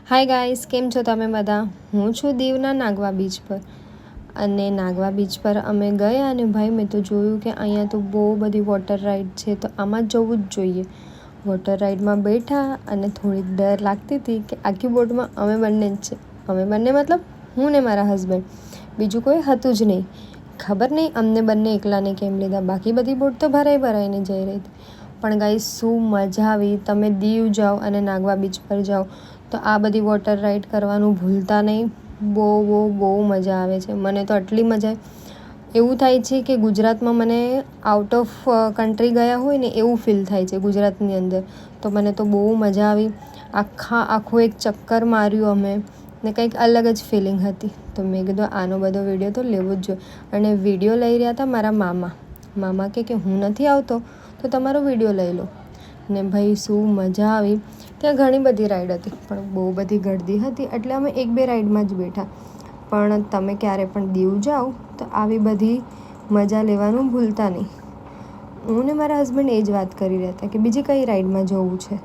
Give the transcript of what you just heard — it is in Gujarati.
હાય ગાઈસ, કેમ છો તમે બધા? હું છું દીવના નાગવા બીચ પર. અને નાગવા બીચ પર અમે ગયા અને ભાઈ મેં તો જોયું કે અહીંયા તો બહુ બધી વોટર રાઈડ છે, તો આમાં જવું જ જોઈએ. વોટર રાઈડમાં બેઠા અને થોડીક ડર લાગતી હતી કે આખી બોટમાં અમે બંને જ છે. અમે બંને મતલબ હું ને મારા હસબન્ડ, બીજું કોઈ હતું જ નહીં. ખબર નહીં અમને બંને એકલાને કેમ લીધા, બાકી બધી બોટ તો ભરાઈને જઈ રહી હતી. પણ ગાઈસ શું મજા આવી. તમે દીવ જાઓ અને નાગવા બીચ પર જાઓ તો આ બધી વોટર રાઈડ કરવાનું ભૂલતા નહીં. બહુ મજા આવે છે. મને તો આટલી મજા એવું થાય છે કે ગુજરાતમાં મને આઉટ ઓફ કન્ટ્રી ગયા હોય ને એવું ફીલ થાય છે ગુજરાતની અંદર. તો મને તો બહુ મજા આવી. આખું એક ચક્કર માર્યું અમે ને કંઈક અલગ જ ફિલિંગ હતી. તો મેં કીધું આનો બધો વિડીયો તો લેવો જ જોઈએ. અને વિડીયો લઈ રહ્યા હતા મારા મામા કે હું નથી આવતો તો તમારો વિડીયો લઈ લો. ને ભાઈ શું મજા આવી. ત્યાં ઘણી બધી રાઈડ હતી પણ બહુ બધી ગળદી હતી એટલે અમે 1-2 રાઈડમાં જ બેઠા. પણ તમે ક્યારે પણ દીવ જાઓ તો આવી બધી મજા લેવાનું ભૂલતા નહીં. હું ને મારા હસબન્ડ એ જ વાત કરી રહ્યા હતા કે બીજી કઈ રાઈડમાં જવું છે.